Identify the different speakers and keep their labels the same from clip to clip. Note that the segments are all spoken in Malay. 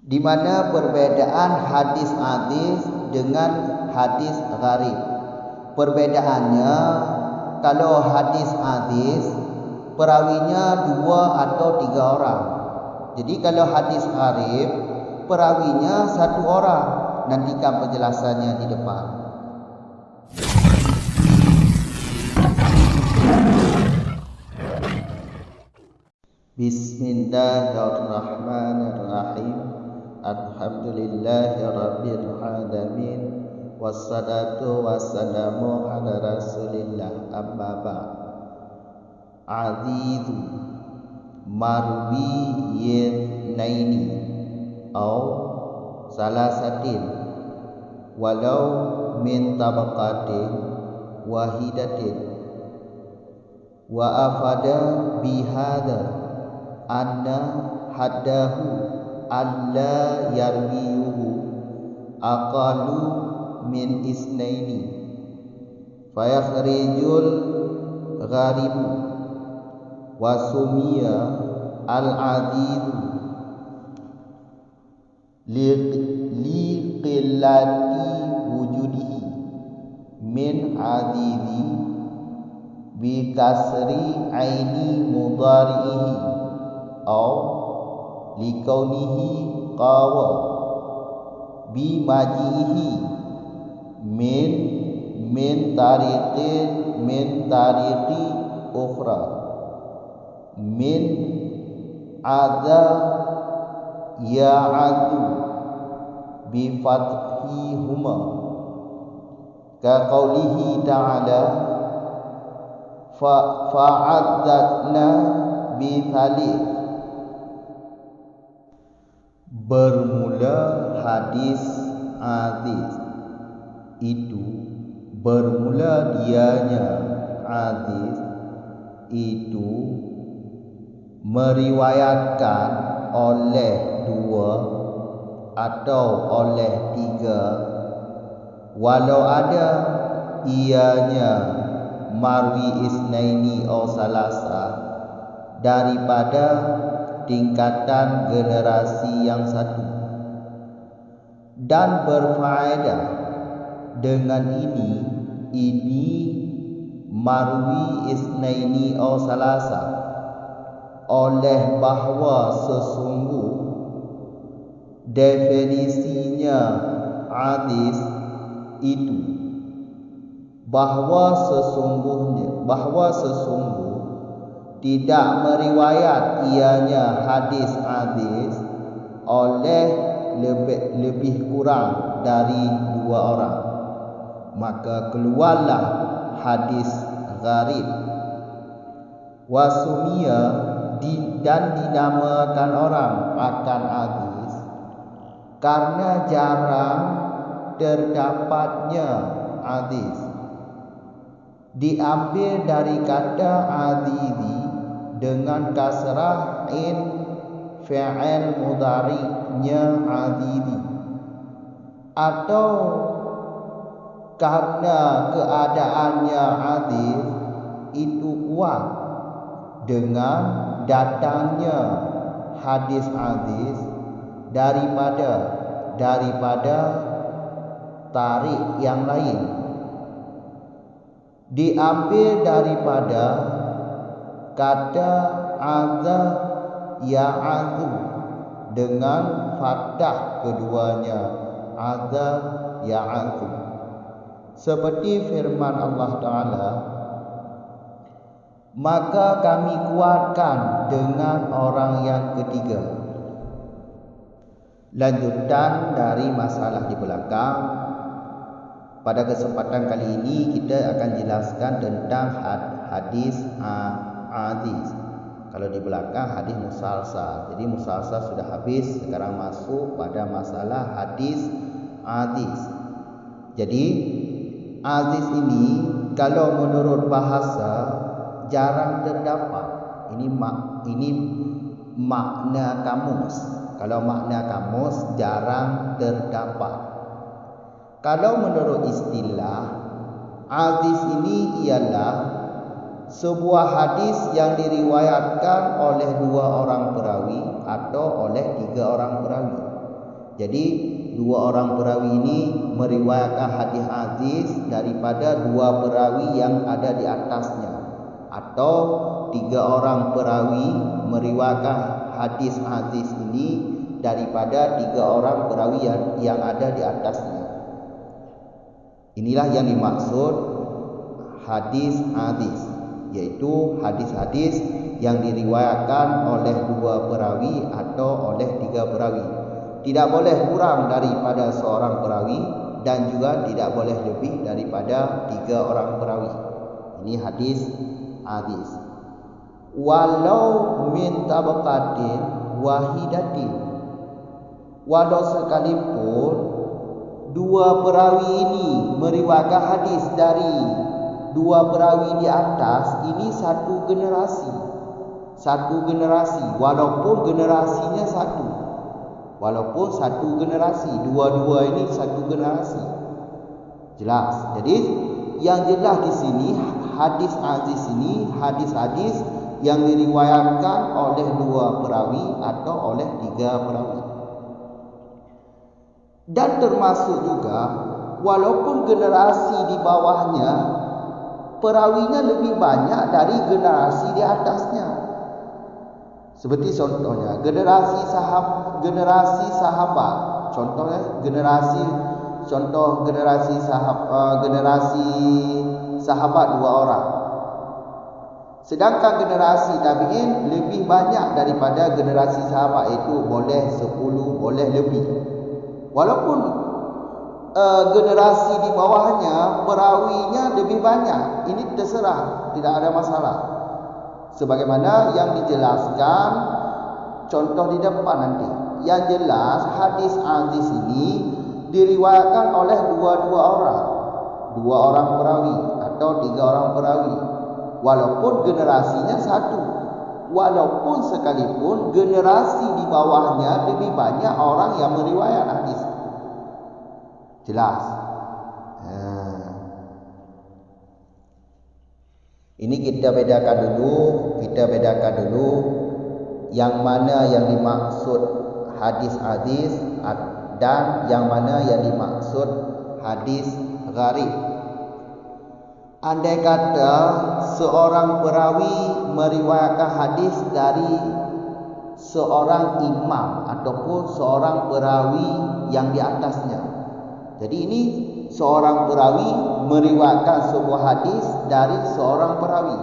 Speaker 1: Di mana perbedaan hadis aziz dengan hadis gharib? Perbedaannya, kalau hadis aziz perawinya 2 atau 3 orang. Jadi kalau hadis gharib perawinya 1 orang. Nantikan penjelasannya di depan. Bismillahirrahmanirrahim. Alhamdulillahi rabbil alamin. Wassalatu wassalamu ala rasulillah. Amma ba'd. Azizu marwiyinaini atau salasatin walau min tabaqatin wahidatin wa afada bihada anna haddahu alla yarwiyuhu aqalu min isnaini fayakhrijul gharibu wa sumiya al-aziz liqillati wujudihi min azizi bi kasri aini mudharihi aw likaunihi qawa bi majihi min tariqi ukhra min adza ya'adu bi fathihuma ka qaulihi ta'ala fa'adzatna bi thalith. Bermula hadis aziz itu, bermula dianya aziz itu meriwayatkan oleh 2 atau oleh 3, walau ada ianya marwi isnaini aw salasa, daripada tingkatan generasi yang satu, dan berfaedah dengan ini marwi isnaini aw salasa, oleh bahwa sesungguh definisinya hadis itu bahwa sesungguh tidak meriwayat ianya hadis hadis oleh lebih kurang dari 2 orang, maka keluarlah hadis gharib. Wasumia dan dinamakan orang akan hadis karena jarang terdapatnya hadis. Diambil dari kata azizi dengan kasrah in fi'il mudhari'nya azizi, atau karena keadaannya hadis itu kuat dengan datangnya hadis daripada tarik yang lain. Diambil daripada kata adza ya'adzu dengan fathah keduanya, adza ya'adzu, seperti firman Allah Ta'ala, maka kami kuatkan dengan orang yang ketiga. Lanjutan dari masalah di belakang. Pada kesempatan kali ini kita akan jelaskan tentang hadis aziz. Kalau di belakang hadis musalsal. Jadi musalsal sudah habis, sekarang masuk pada masalah hadis aziz. Jadi aziz ini kalau menurut bahasa jarang terdapat. Ini makna kamus. Kalau makna kamus jarang terdapat. Kalau menurut istilah, aziz ini ialah sebuah hadis yang diriwayatkan oleh 2 orang perawi atau oleh 3 orang perawi. Jadi dua orang perawi ini meriwayatkan hadis aziz daripada dua perawi yang ada di atasnya, atau tiga orang perawi meriwayatkan hadis aziz ini daripada tiga orang perawi yang ada di atasnya. Inilah yang dimaksud hadis aziz, yaitu hadis-hadis yang diriwayatkan oleh dua perawi atau oleh tiga perawi. Tidak boleh kurang daripada seorang perawi dan juga tidak boleh lebih daripada tiga orang perawi. Ini hadis aziz. Walau min tabaqatin wahidatin, walau sekalipun dua perawi ini meriwayatkan hadis dari dua perawi di atas, ini satu generasi, walaupun generasinya satu, dua-dua ini satu generasi. Jelas. Jadi yang jelas di sini hadis aziz ini hadis-hadis yang diriwayatkan oleh dua perawi atau oleh tiga perawi. Dan termasuk juga walaupun generasi di bawahnya perawinya lebih banyak dari generasi di atasnya. Seperti contohnya generasi sahabat. Contohnya generasi sahabat dua orang. Sedangkan generasi tabi'in lebih banyak daripada generasi sahabat, itu boleh 10, boleh lebih. Walaupun generasi di bawahnya perawinya lebih banyak, ini terserah, tidak ada masalah. Sebagaimana yang dijelaskan contoh di depan nanti. Yang jelas hadis aziz ini diriwayatkan oleh dua orang perawi atau tiga orang perawi, walaupun generasinya satu, walaupun sekalipun generasi di bawahnya lebih banyak orang yang meriwayat hadis. Jelas. Ini kita bedakan dulu yang mana yang dimaksud hadis aziz dan yang mana yang dimaksud hadis gharib. Andai kata seorang perawi meriwayatkan hadis dari seorang imam ataupun seorang perawi yang di atasnya. Jadi ini seorang perawi meriwayatkan sebuah hadis dari seorang perawi.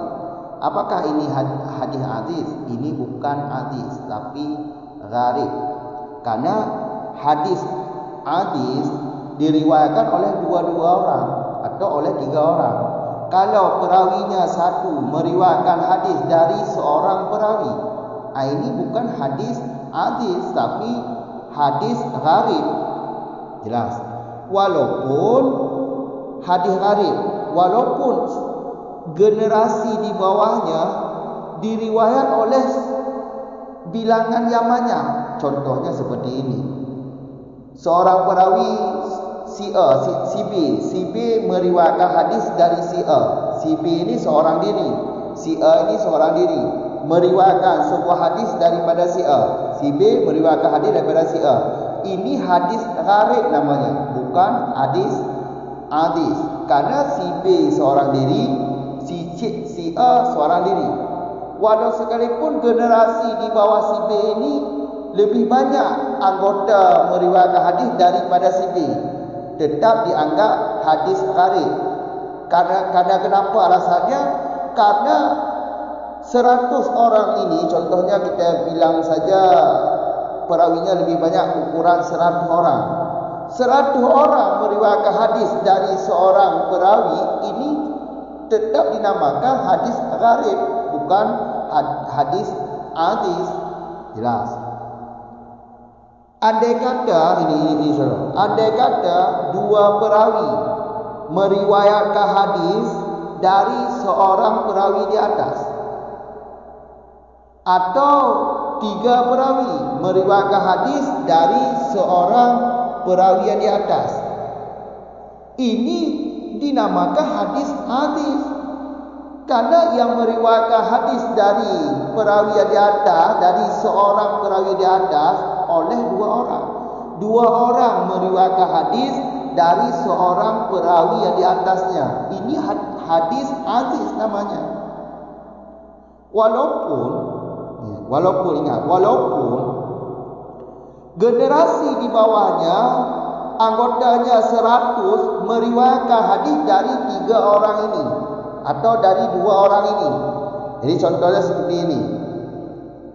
Speaker 1: Apakah ini hadis aziz? Ini bukan aziz tapi gharib. Karena hadis aziz diriwayatkan oleh dua orang atau oleh tiga orang. Kalau perawinya satu meriwayatkan hadis dari seorang perawi, ini bukan hadis aziz tapi hadis gharib. Jelas. Walaupun hadis gharib, walaupun generasi di bawahnya diriwayat oleh bilangan yang banyak. Contohnya seperti ini. Seorang perawi si B meriwayatkan hadis dari si A. Si B ini seorang diri, si A ini seorang diri, meriwayatkan sebuah hadis daripada si A. Si B meriwayatkan hadis daripada si A. Ini hadis gharib namanya, bukan hadis aziz. Karena si B seorang diri, si A seorang diri. Walau sekalipun generasi di bawah si B ini lebih banyak anggota meriwayatkan hadis daripada si B, tetap dianggap hadis gharib. Karena kenapa alasannya? Karena 100 orang ini, contohnya kita bilang saja perawinya lebih banyak, ukuran 100 orang. 100 orang meriwayatkan hadis dari seorang perawi, ini tetap dinamakan hadis gharib, bukan hadis aziz. Jelas. Andai kata andai kata dua perawi meriwayatkan hadis dari seorang perawi di atas, atau tiga perawi meriwayatkan hadis dari seorang perawi yang di atas, ini dinamakan hadis aziz. Karena yang meriwayatkan hadis dari perawi yang di atas, dari seorang perawi di atas oleh dua orang. dua orang meriwayatkan hadis dari seorang perawi yang di atasnya. Ini hadis aziz namanya. Walaupun generasi di bawahnya anggotanya 100 meriwayatkan hadis dari 3 orang ini atau dari 2 orang ini. Jadi contohnya seperti ini.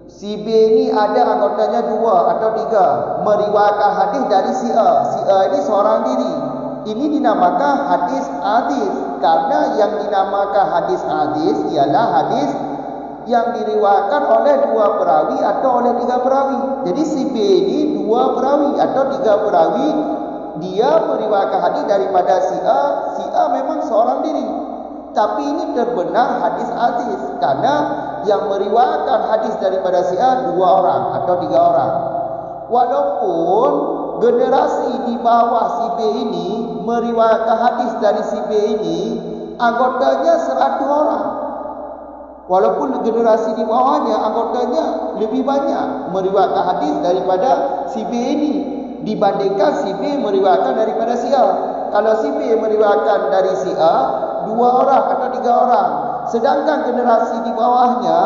Speaker 1: Si B ini ada anggotanya 2 atau 3 meriwayatkan hadis dari si A. Si A ini seorang diri. Ini dinamakan hadis aziz karena yang dinamakan hadis aziz ialah hadis yang diriwayatkan oleh 2 perawi atau oleh 3 perawi. Jadi si B ini 2 perawi atau 3 perawi, dia meriwayatkan hadis daripada si A. Si A memang seorang diri. Tapi ini terbenar hadis aziz karena yang meriwayatkan hadis daripada si A 2 orang atau 3 orang. Walaupun generasi di bawah si B ini meriwayatkan hadis dari si B ini anggotanya 100 orang. Walaupun generasi di bawahnya anggotanya lebih banyak meriwayatkan hadis daripada si B ini dibandingkan si B meriwayatkan daripada si A. Kalau si B meriwayatkan dari si A 2 orang atau 3 orang, sedangkan generasi di bawahnya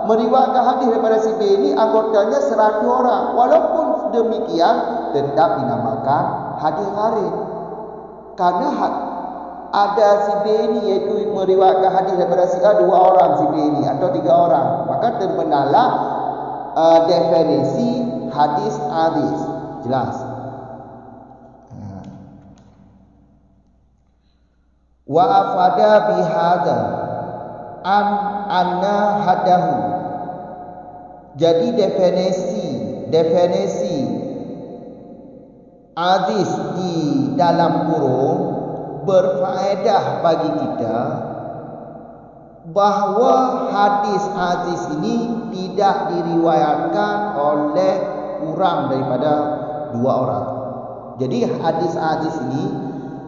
Speaker 1: meriwayatkan hadis daripada si B ini anggotanya 100 orang. Walaupun demikian tetap dinamakan hadis gharib. Karena ada si B ini iaitu meriwayatkan hadis daripada si A 2 orang si B ini atau 3 orang, maka terbenarlah definisi hadis aziz. Jelas. Wa afada bihadza anna hadahu. Jadi definisi aziz di dalam kurung berfaedah bagi kita bahawa hadis aziz ini tidak diriwayatkan oleh kurang daripada 2 orang. Jadi hadis aziz ini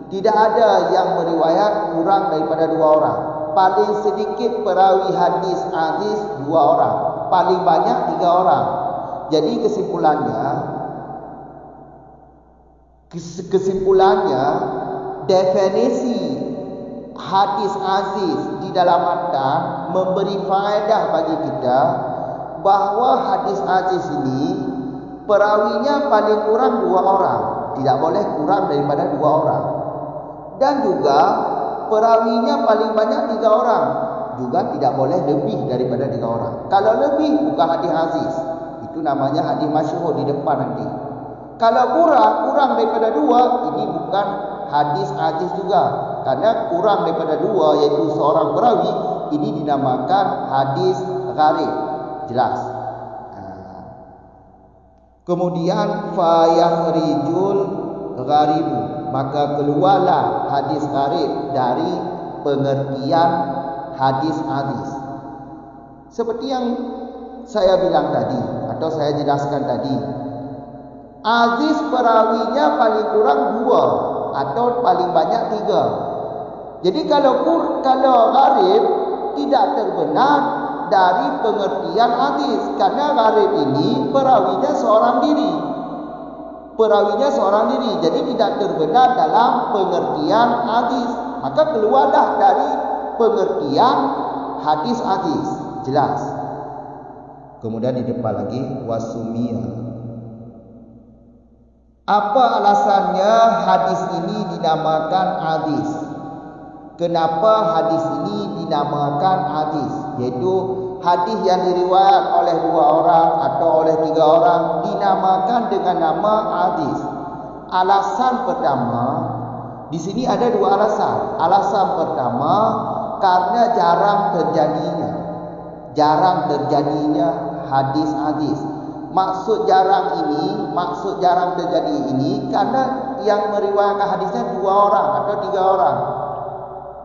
Speaker 1: tidak ada yang meriwayat kurang daripada 2 orang. Paling sedikit perawi hadis aziz 2 orang, paling banyak 3 orang. Jadi kesimpulannya definisi hadis aziz di dalam matan memberi faedah bagi kita bahawa hadis aziz ini perawinya paling kurang 2 orang, tidak boleh kurang daripada 2 orang. Dan juga perawinya paling banyak 3 orang, juga tidak boleh lebih daripada 3 orang. Kalau lebih bukan hadis aziz, itu namanya hadis masyhur di depan nanti. Kalau kurang daripada 2, ini bukan hadis aziz juga, karena kurang daripada 2 iaitu seorang perawi, ini dinamakan hadis gharib. Jelas. Kemudian fayakhrijul gharibu, maka keluarlah hadis gharib dari pengertian hadis aziz. Seperti yang saya bilang tadi atau saya jelaskan tadi, aziz perawinya paling kurang 2 atau paling banyak 3. Jadi kalau gharib tidak terbenar dari pengertian aziz, karena gharib ini perawinya seorang diri. Jadi tidak terbenar dalam pengertian aziz. Maka keluarlah dari pengertian hadis aziz. Jelas. Kemudian di depan lagi wasumiyah. Apa alasannya hadis ini dinamakan aziz? Kenapa hadis ini dinamakan aziz? Yaitu hadis yang diriwayat oleh 2 orang atau oleh 3 orang dinamakan dengan nama aziz. Alasan pertama, di sini ada 2 alasan. Alasan pertama, karena jarang terjadinya hadis aziz. Maksud jarang terjadi ini karena yang meriwayatkan hadisnya 2 orang atau 3 orang.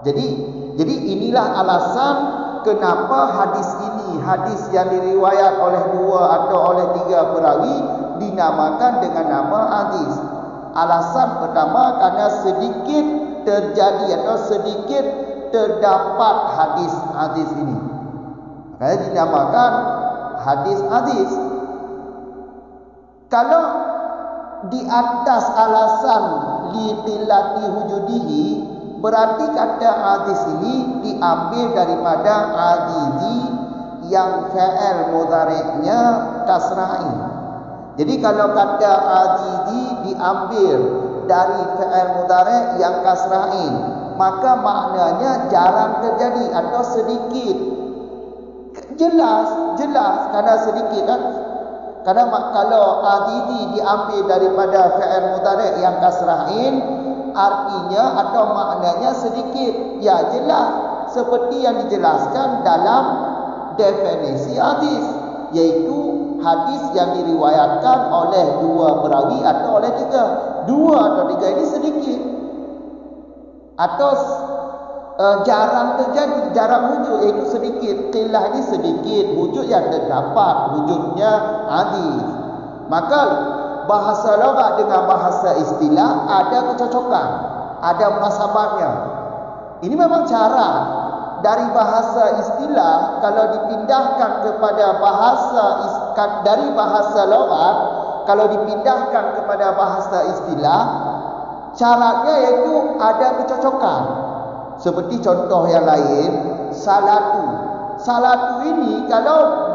Speaker 1: Jadi inilah alasan kenapa hadis yang diriwayat oleh 2 atau oleh 3 perawi dinamakan dengan nama aziz. Alasan pertama karena sedikit terjadi atau sedikit terdapat hadis aziz ini, makanya dinamakan hadis aziz. Kalau di atas alasan li qillati wujudihi, berarti kata aziz ini diambil daripada azizi yang fa'il mudhari'nya kasrain. Jadi kalau kata azizi diambil dari fa'il mudhari' yang kasrain, maka maknanya jarang terjadi atau sedikit. Jelas karena sedikit kan. Karena kalau azizi diambil daripada fa'il mudhari' yang kasrain, artinya atau maknanya sedikit. Ya, jelas seperti yang dijelaskan dalam definisi hadis, yaitu hadis yang diriwayatkan oleh 2 perawi atau oleh 3. 2 atau 3 ini sedikit atau jarang terjadi, jarang wujud, iaitu sedikit. Qillah ini sedikit, wujud yang terdapat, wujudnya hadis. Maka bahasa lughat dengan bahasa istilah ada kecocokan, ada munasabahnya. Ini memang cara dari bahasa istilah kalau dipindahkan kepada dari bahasa lughat, kalau dipindahkan kepada bahasa istilah, syaratnya yaitu ada kecocokan. Seperti contoh yang lain, salatu. Salatu ini kalau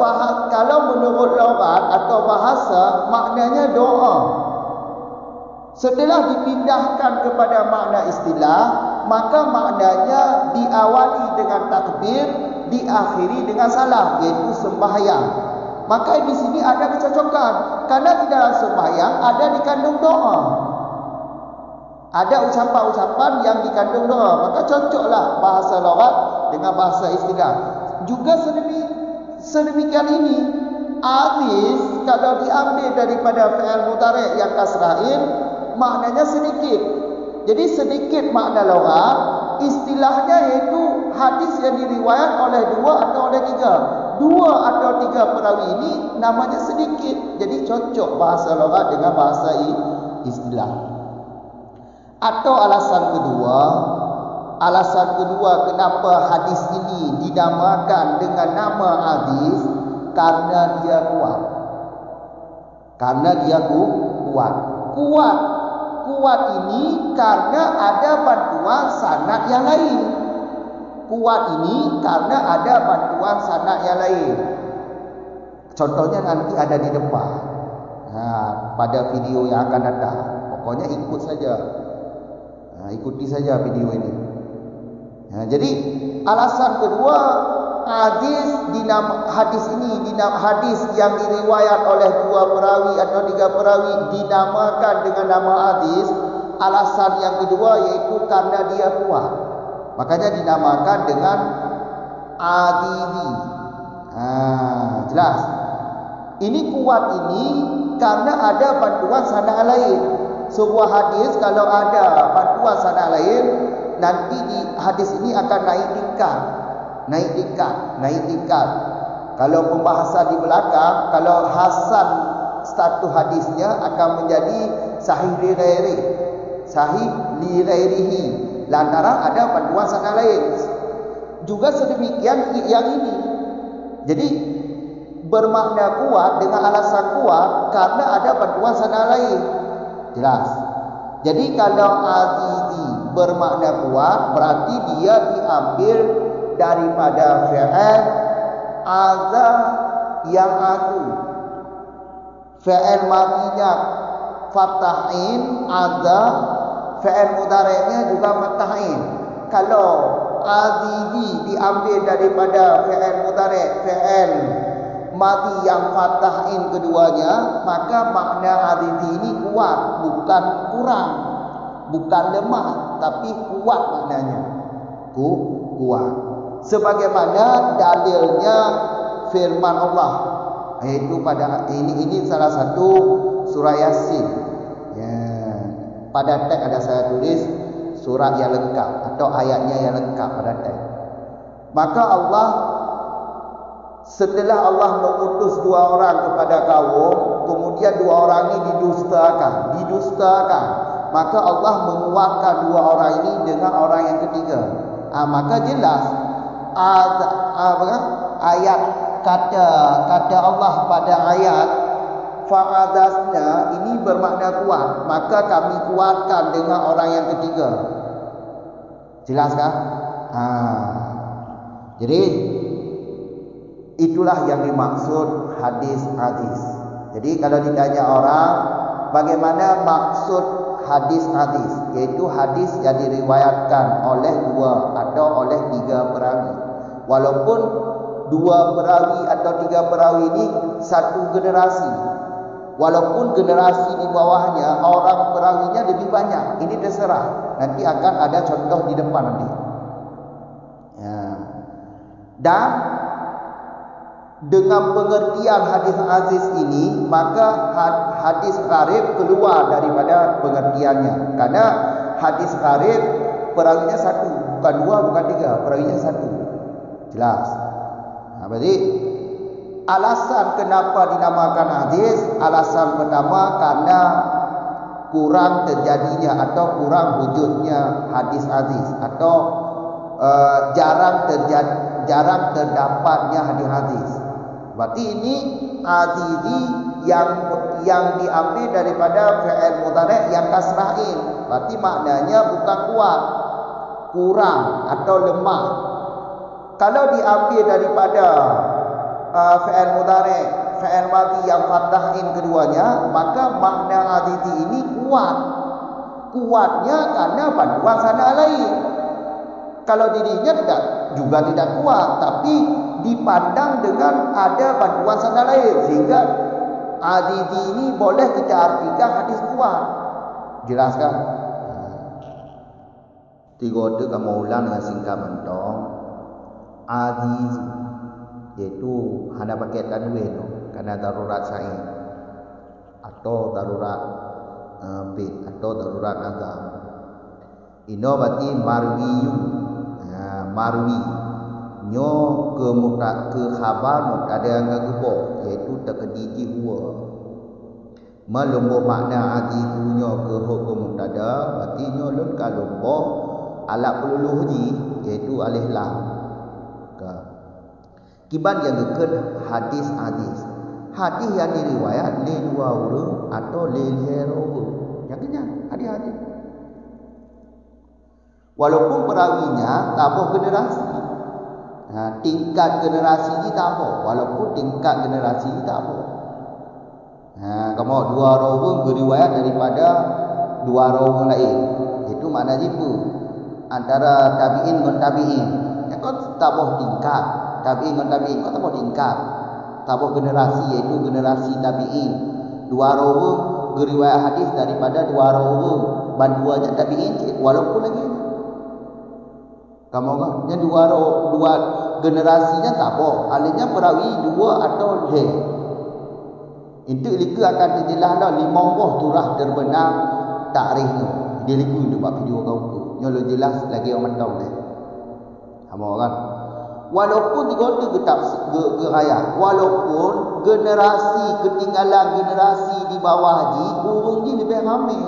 Speaker 1: menurut lughat atau bahasa maknanya doa. Setelah dipindahkan kepada makna istilah, maka maknanya diawali dengan takbir, diakhiri dengan salam, yaitu sembahyang. Maka di sini ada kecocokan, karena di dalam sembahyang ada dikandung doa. Ada ucapan-ucapan yang dikandung doa, maka cocoklah bahasa lughat dengan bahasa istilah. Juga sedemikian ini, aziz kalau diambil daripada fi'il mudhari' yang kasrain, maknanya sedikit. Jadi sedikit makna lughat, istilahnya yaitu hadis yang diriwayat oleh 2 atau oleh 3. 2 atau 3 perawi ini namanya sedikit. Jadi cocok bahasa lughat dengan bahasa istilah. Atau alasan kedua kenapa hadis ini dinamakan dengan nama hadis, karena dia kuat. Karena dia kuat. Kuat ini karena ada bantuan sanad yang lain. Kuat ini karena ada bantuan sanad yang lain. Contohnya nanti ada di depan. Pada video yang akan datang. Pokoknya ikut saja. Ikuti saja video ini. Jadi alasan kedua, hadis yang diriwayat oleh 2 perawi atau 3 perawi dinamakan dengan nama hadis. Alasan yang kedua yaitu karena dia kuat. Makanya dinamakan dengan azizi. Jelas. Ini kuat ini karena ada bantuan sanad lain. Sebuah hadis kalau ada bantuan sanad lain, nanti di hadis ini akan naik tingkat. Kalau pembahasan di belakang, kalau hasan status hadisnya akan menjadi sahih li ghairihi, lantaran ada bantuan sanad lain. Juga sedemikian yang ini. Jadi bermakna kuat dengan alasan kuat karena ada bantuan sanad lain. Jelas. Jadi kalau azizi bermakna kuat, berarti dia diambil daripada fi'il azza yang azu. Fi'il madinya fatahin, azza, fi'il mudhari'nya juga fatahin. Kalau azizi diambil daripada fi'il mudhari', fi'il madi yang fatahin keduanya, maka makna azizi ini kuat, bukan kurang, bukan lemah, tapi kuat maknanya. Kuat. Sebagaimana dalilnya firman Allah, yaitu pada ini salah satu surah Yasin. Pada teks ada saya tulis surat yang lengkap atau ayatnya yang lengkap pada teks. Maka setelah Allah mengutus 2 orang kepada kaum, kemudian 2 orang ini didustakan, maka Allah menguatkan 2 orang ini dengan orang yang ketiga. Maka jelas ayat kata Allah pada ayat fa'adasna ini bermakna kuat, maka kami kuatkan dengan orang yang ketiga. Jelaskah? Jadi itulah yang dimaksud hadis hadis. Jadi kalau ditanya orang bagaimana maksud hadis hadis, yaitu hadis yang diriwayatkan oleh dua atau oleh tiga perawi. Walaupun dua perawi atau tiga perawi ini satu generasi, walaupun generasi di bawahnya orang perawinya lebih banyak, ini terserah. Nanti akan ada contoh di depan nanti. Ya. Dan dengan pengertian hadis aziz ini, maka hadis gharib keluar daripada pengertiannya. Karena hadis gharib perawinya satu, bukan dua, bukan tiga, perawinya satu. Jelas. Berarti alasan kenapa dinamakan hadis, alasan pertama karena kurang terjadinya atau kurang wujudnya hadis aziz, atau jarang terdapatnya hadis. Berarti ini azizi yang diambil daripada fi'il mudhari' yang kasrahin. Berarti maknanya bukan kuat, kurang atau lemah. Kalau diambil daripada fi'il mudhari', fi'il madhi yang fathahin keduanya, maka makna azizi ini kuat. Kuatnya karena bantuan sana lain. Kalau dirinya tidak kuat, tapi dipandang dengan ada bantuan sana lain, sehingga azizi ini boleh kita artikan hadis kuat. Jelaskan? Tiga itu kamu ulang dengan singkat mentong. Aziz yaitu hanya pakai tanwin karena darurat sain atau darurat bait atau darurat nazam. Ino berarti marwiyu. Marwi nyo ke khabar mubtada yang gagebo, iaitu takdiji huwa. Melumbuh makna azizu nyo ke hukum mubtada, berarti nyo lun kalumbuh alat peluluh ji, iaitu alif lam. Kiban yang geked hadis aziz. Hadis yang diriwayat li dua orang atau li hero. Yang kenyang hadis-hadis. Walaupun perawinya tabuh generasi, tingkat generasi ini tabuh. Walaupun tingkat generasi ini tabuh. Kamu dua orang beriwayat daripada dua orang lain. Itu makna jibu antara tabi'in dengan tabi'in. Kau tabuh tingkat, tabi'in dengan tabi'in. Kau tabuh tingkat, tabuh generasi, yaitu generasi tabi'in. Dua orang beriwayat hadis daripada dua orang bantuannya tabi'in, walaupun lagi. Kamu kan, yang dua generasinya tak apa. Alihnya perawi dua atau lebih. Itu liku akan terjelas dah 50 turah terbenam takrifnya. Dia liku untuk buat video kau tu. Yang jelas lagi orang tahu ni. Kamu kan. Walaupun tiga tu getap geraya, walaupun generasi ketinggalan generasi di bawah haji, orang ni lebih ramai.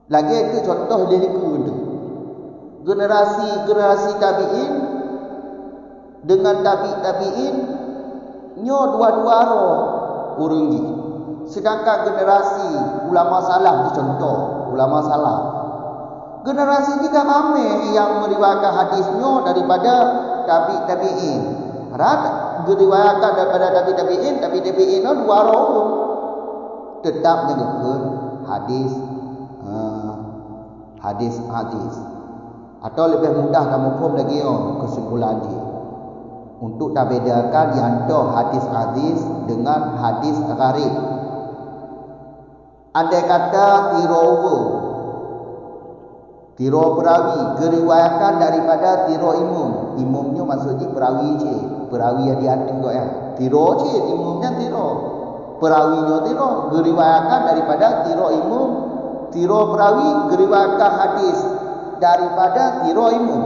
Speaker 1: Lagi itu contoh dia liku tu. Generasi tabi'in dengan tabi'in nyo dua-dua orang ni. Sedangkan generasi ulama salaf ni contoh, ulama salaf. Generasi juga ramai yang meriwayatkan hadisnya daripada tabi'in. Padahal diriwayatkan daripada tabi'in no dua orang. Tetap mengenakan hadis. Atau lebih mudah kamu faham lagi kesimpulan dia. Untuk tak bedakan yang hadis hadis dengan hadis gharib. Andai kata tiro perawi diriwayatkan daripada tiro imum. Imumnya maksudnya perawi je. Perawi yang diatur kok ya. Tiro je, imumnya tiro. Perawinya tiro diriwayatkan daripada tiro imum. Tiro perawi diriwayatkan hadis daripada tiro imum.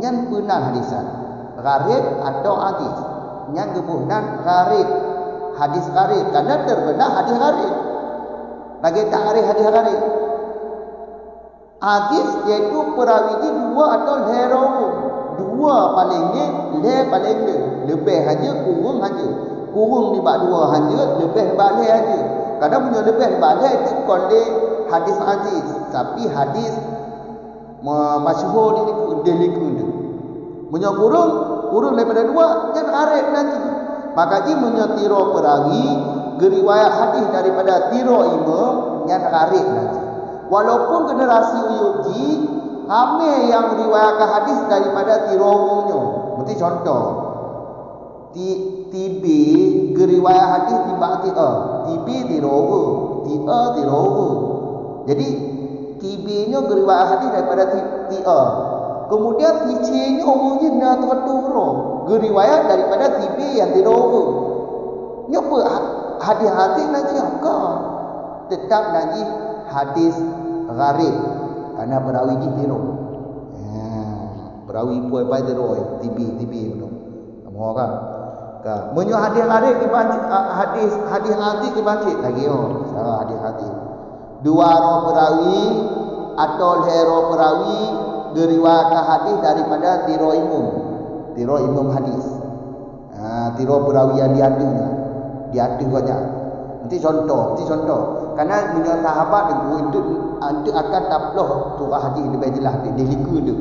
Speaker 1: Yang benar hadisan gharib atau hadis. Yang kebunan gharib, hadis gharib, karena terbenar hadis gharib. Bagi takrif hadis gharib, hadis iaitu perawi ini dua atau hero. Dua paling ni, paling ni lebih haja, kurang haja. kurung ni bak dua hanya lebih balik aja. Kadang punya lebih balik itu koleh hadis aziz, tapi hadis masyhur dia liku. Punya kurung daripada dua yang arif nanti. Maka ji menyetiro perawi geriwayat hadis daripada tiro imam yang arif nanti. Walaupun generasi uyuji ramai yang riwayatkan hadis daripada tiro umumnya. Berarti contoh TB geriwayat hadis di ba'ti TB tirowo tirowo. Jadi TB nya geriwayat hadis daripada TA. Kemudian TC nya umumnya na terturo geriwayat daripada TB yang tirowo. Nyoba hadis-hadis nanti apa? Tetap nanti hadis gharib karena perawi ji tiro. Perawi puai pai tiro TB betul. Kamu kan? Menyo hadis-hadis dibancit hadis dibancit lagi salah hadis. Dua ro perawi atau hero perawi geriwayat hadis daripada tiro imam hadis. Tiro perawi yang diadu banyak. Nanti contoh. Karena menyo sahabat itu akan taploh surah hadis lebih jelas dia liku tu.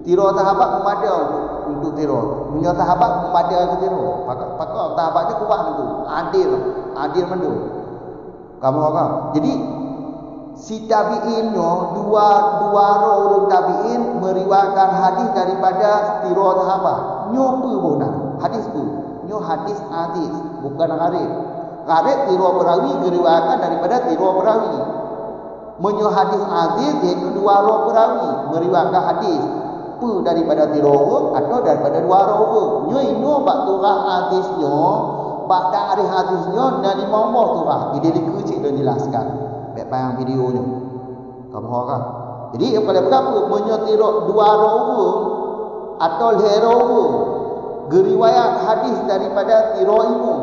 Speaker 1: Tiro sahabat memadai untuk tiro. Punya sahabat memadai untuk tiro. Pakak sahabatnya kuat tu. Adil mendu. Kamu apa? Jadi si tabi'innya dua orang tabi'in meriwayatkan hadis daripada tiro sahabat. Nyo apa bona? Hadis tu. Nyo hadis aziz, bukan gharib. Gharib tiro perawi meriwayatkan daripada tiro perawi. Menyo hadis aziz iaitu dua orang perawi meriwayatkan hadis daripada tirowo atau daripada dua rowo. Nyo ino bak turah hadisnya, bak dari hadisnya dan dimamah turah. Ide dikecik dan jelaskan. Baik payang videonya. Kamu kan? Jadi kalau berapa menyetiro dua rowo atau lerowo geriwayat hadis daripada tiroimu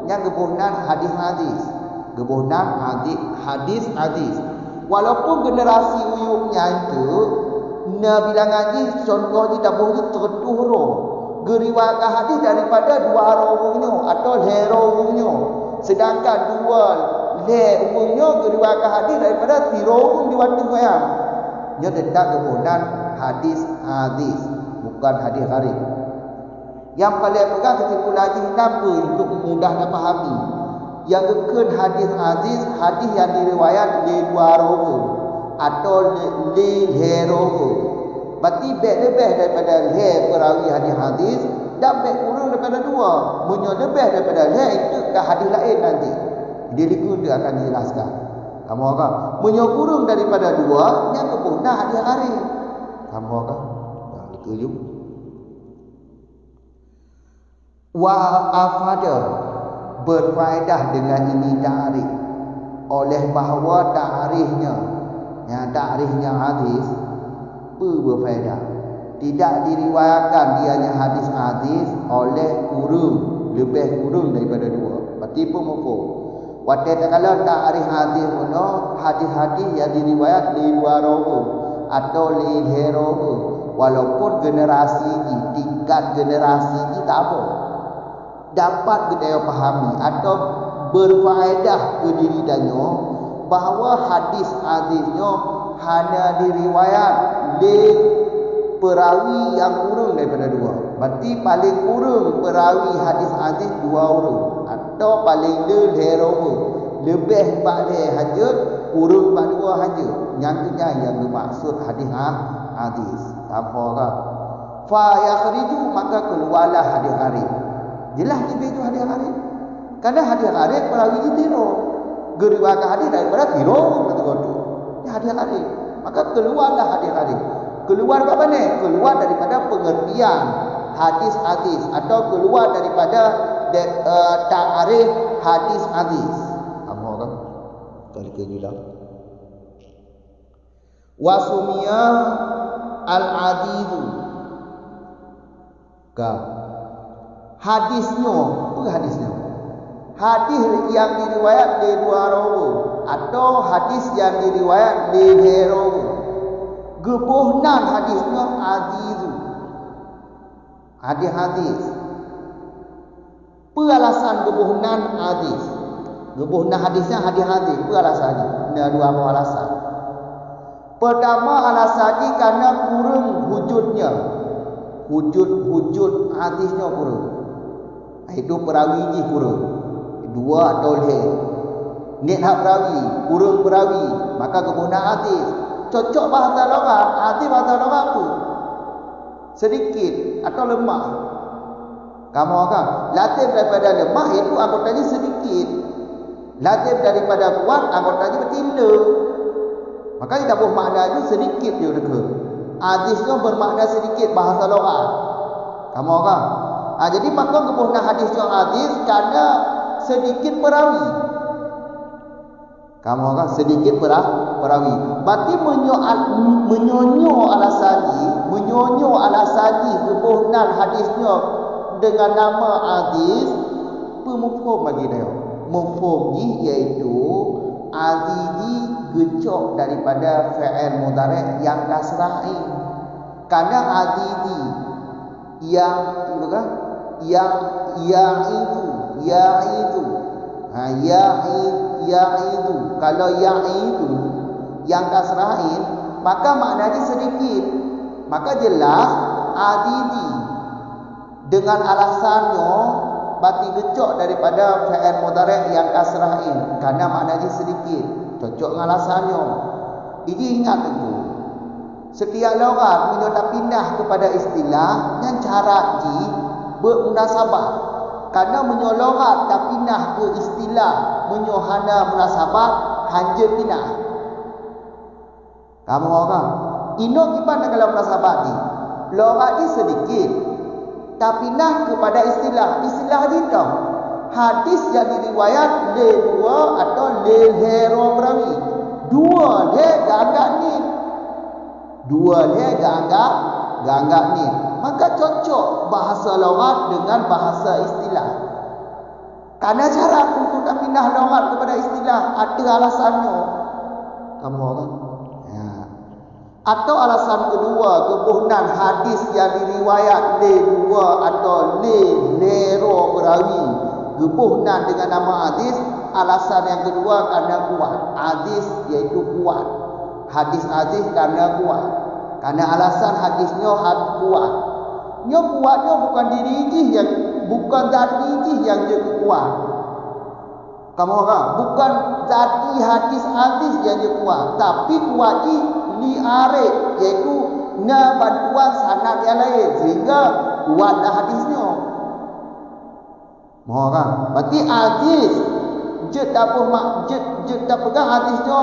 Speaker 1: yang gebohnan hadis. Gebohnan hadis. Walaupun generasi uyuknya itu na bilang ngaji contoh kita boleh tertuhro geriwayat hadis daripada dua rawungnya atau lerawungnya, sedangkan dua lerawungnya geriwayat hadis daripada tirawung di waktu yang dia tetap kemudian hadis bukan hadis gharib. Yang paling pegang kesimpulan ini kenapa untuk mudah dipahami yang kekun hadis yang diriwayat di dua rawung atau li herowo. Berarti lebih daripada le perawi hadis dan kurang daripada dua. Menyo lebih daripada le itu ke hadis lain nanti. Dia akan dijelaskan. Kamu kan? Menyo kurang daripada dua yang kepunah hadis hari. Kamu kan? Dah setuju. Wa afada berfaedah dengan ini ta'rif oleh bahawa ta'rifnya hadis berfaedah. Tidak diriwayatkan dianya hadis oleh lebih kurang daripada dua. Berarti pun mafhum. Waktu kalau ta'rif hadis hadis yang diriwayat di dua rawi atau li herawi, walaupun tingkat generasi tak apa, dapat kita pahami atau berfaedah ke diri danyo bahawa hadisnya hanya diriwayat di perawi yang kurang daripada dua. Berarti paling kurang perawi hadis dua orang atau paling herawi lebih pada hajat kurang pada dua hajat. Yang bermaksud hadis apa fa yakhriju maka keluarlah hadis gharib. Jelas itu hadis gharib. Karena hadis gharib perawi tiro geriwayat hadis daripada tiro kata gotu. Ini hadis gharib. Maka keluarlah hadis gharib. Keluar apa ni? Keluar daripada pengertian hadis atau keluar daripada ta'rif hadis. Kamu kan? Kali kejulah. Wasumia al-azizu. Hadisnya, apa hadisnya? Hadis yang diriwayat di dua rawi atau hadis yang diriwayat di herawi. Gebohnan hadisnya azizu. Hadis. Alasan gebuhnan hadis. Gebuhnan hadisnya hadis-hadis. Alasannya. Ada dua alasan. Pertama alasannya karena kurang wujudnya. Wujud hadisnya kurang. Itu perawi je kurang. Dua atau lebih. Niat hak perawi, kurang perawi, maka gebuhnan hadis. Cocok bahasa logat, hadis bahasa logat tu sedikit atau lemah. Kamu akan latif daripada lemah itu anggotanya sedikit. Latif daripada kuat anggotanya bertinda. Maka kita buat makna itu sedikit dia dekat. Hadisnya bermakna sedikit bahasa logat. Kamu akan. Jadi maka kebuhna hadisnya hadis karena sedikit perawi. Kamu akan sedikit perawi. Berarti menyonyo alasannya kebuhnan hadisnya dengan nama hadis pemufhum bagi dia. Mufhum iaitu hadis gecok daripada fi'il mudhari' yang kasrahi. Karena hadis yang itu kalau yang itu yang kasrahin maka maknanya sedikit. Maka jelas adidi dengan alasannya berarti gecok daripada fi'il mudhari' yang kasrahin karena maknanya sedikit. Cocok dengan alasannya. Ini ingat itu. Setiap logat menyota pindah kepada istilah yang cara ji bermunasabah. Karena menyologat tak pindah ke istilah menyohana munasabah hanja pindah. Kamu orang ino gimana kalau munasabah ni? Logat ni sedikit tak pindah kepada istilah ni tau. Hadis yang diriwayat le dua atau le hero perawi. Dua le gagak ni. Gagak ni. Maka cocok bahasa logat dengan bahasa istilah. Karena cara untuk tak pindah logat kepada istilah ada alasannya. Kamu orang? Ya. Atau alasan kedua, kebuhnan hadis yang diriwayat le dua atau le lero perawi. Gebuhnan dengan nama hadis. Alasan yang kedua karena kuat. Hadis iaitu kuat. Hadis karena kuat. Karena alasan hadisnya kuat. Nya kuatnya bukan diri yang bukan zati yang dia kuat. Kamu orang bukan zati hadis yang dia kuat, tapi kuat li arif iaitu na bantuan sanad yang lain sehingga kuatlah hadisnya. Orang berarti hadis je tak pegang hadisnya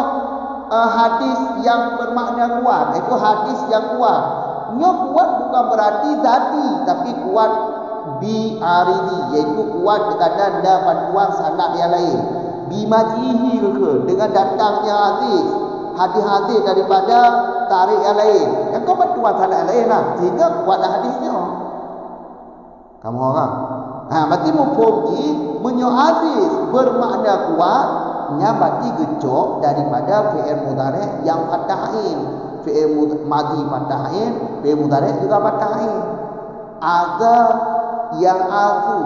Speaker 1: hadis yang bermakna kuat, itu hadis yang kuat. Nya kuat bukan berarti zati tapi kuat bi aridi iaitu kuat kerana ada bantuan sanad yang lain. Bi majihi dengan datangnya hadis daripada tarik yang lain. Yang kau bantuan sanad yang lain lah sehingga kuatlah hadisnya. Kamu orang. Berarti mufhum menyo hadis bermakna kuat nya berarti gecok daripada fi'il mudhari' yang fatahin. Fi'il madhi fatahin, fi'il mudhari' juga fatahin. Ada yang azu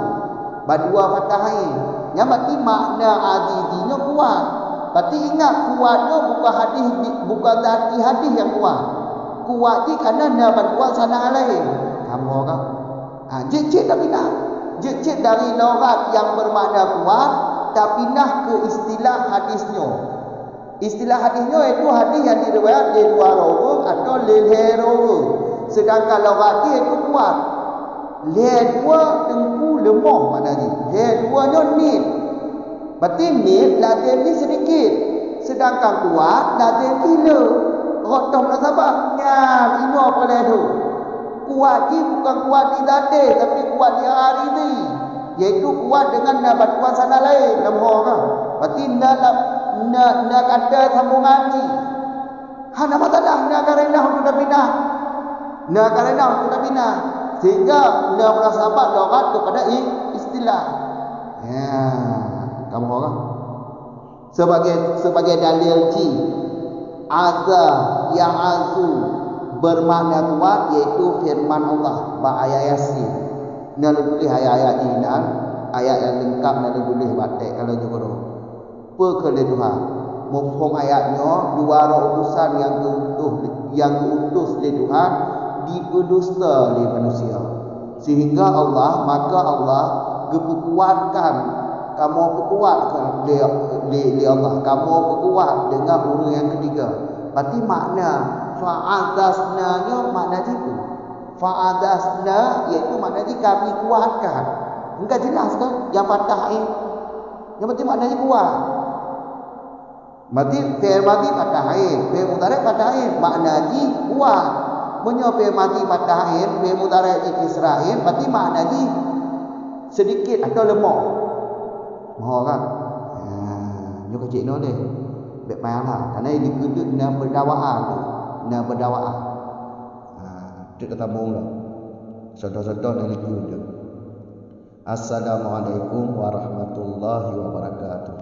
Speaker 1: badua fatahin. Yang berarti makna adidinya kuat. Berarti ingat kuatnya bukan zati hadis yang kuat. Kuat ni kerana ada bantuan sanad lain. Kamu orang. Cik tak pindah. Cik dari logat yang bermakna kuat tak pindah ke istilah hadisnya. Istilah hadisnya itu hadis yang diriwayat le dua rawi atau le hero. Sedangkan logat dia itu kuat. Le dua tengku lemah maknanya. Le dua nya nit. Berarti nit latin ni sedikit. Sedangkan kuat latin gila. Rotom nak sabaknya ini apa le tu? Kuat ni bukan kuat di zati tapi kuat di hari ni. Iaitu kuat dengan bantuan sanad lain. Nama orang. Berarti nak ada sambungan ni. Nama tadah nak karenah untuk dah pindah. Nak karenah untuk dah pindah. Sehingga nak munasabah logat kepada istilah. Ya, kamu orang. Sebagai dalil ji ada yang azu bermakna kuat iaitu firman Allah ba ayat Yasin. Naluli ayat ini ayat yang lengkap dan boleh batik kalau juga perkeleduhan mufhum ayatnya dua utusan yang diutus oleh Tuhan diperdusta oleh manusia, sehingga maka Allah berkuatkan kamu perkuatkan li Allah, kamu perkuat dengan huruf yang ketiga. Berarti makna fa'adasnanya makna itu. Fa'adasna iaitu makna kami kuatkan. Enggak jelas kan yang patah air. Yang penting maknanya kuat. Berarti fi'il madhi patah air, fi'il mudhari' patah air, maknanya kuat. Punya fi'il madhi patah air, fi'il mudhari' kisra air, berarti maknanya sedikit atau lemah. Mohon kan? Nyo kecil no deh. Baik payahlah. Karena ini kudut na berdawaan tu. Na berdawaan. Itu kata mula. Sedar-sedar dari kudut. Assalamualaikum warahmatullahi wabarakatuh.